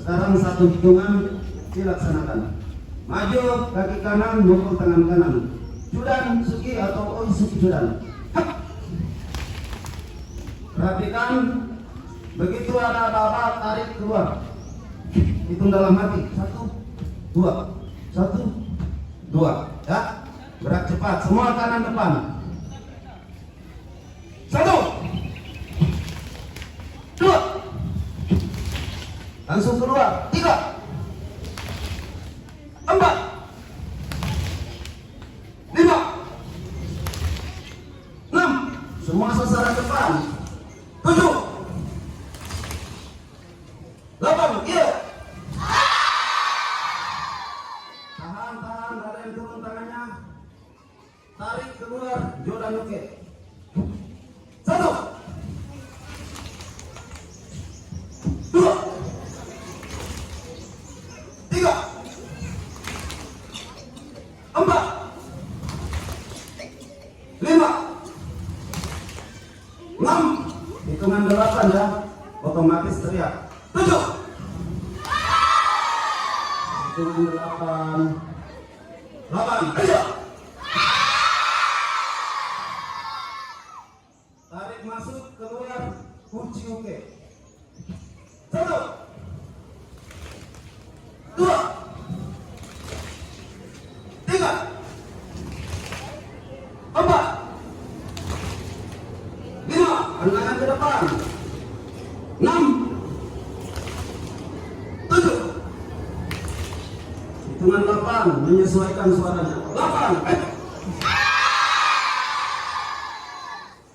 Sekarang satu hitungan dilaksanakan. Maju kaki kanan, mukul tangan kanan. Sudan, suki atau oi suki sudan. Hap. Perhatikan, begitu ada apa-apa tarik keluar. Hitung dalam hati. 1, 2, 1, 2. Ya, gerak cepat. Semua kanan depan. 1, 2. Langsung keluar. 3, 4, 5, 6. Semua sasaran depan. 7, 8. Iya. Tahan, ada yang turun tangannya. Tarik keluar. Jordan oke. 1, 2, 3, 4, 5, 6. Hitungan 8 ya, otomatis teriak. 7. Hitungan 8. 8. Ayo. Tarik masuk, keluar, kunci oke. 1, 2, 3, 4, 5. Tangan ke depan. 6, 7. Hitungan 8, menyesuaikan suaranya. 8.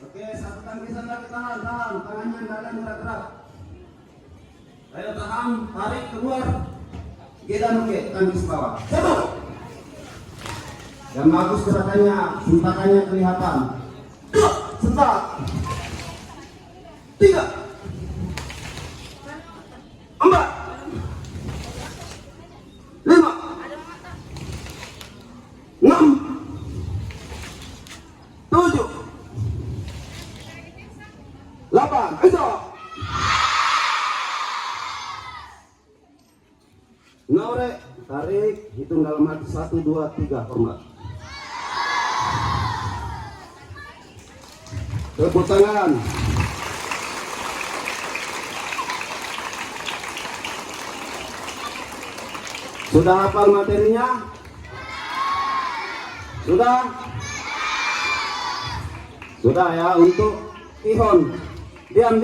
Oke, satu tangkisan lagi, tahan. Tangannya nggak ada gerak-gerak. Ayo tahan, tarik keluar. Gedan oke, tangkis bawah. 1. Yang bagus gerakannya, sentakannya kelihatan. 2, sentak. 3, 4, 5, 6, 7, 8. Ayo. Naure, tarik, hitung dalam hati. 1, 2, 3, hormat. Tepuk tangan. Sudah hafal materinya? Sudah? Sudah ya, untuk Ihon. Diam.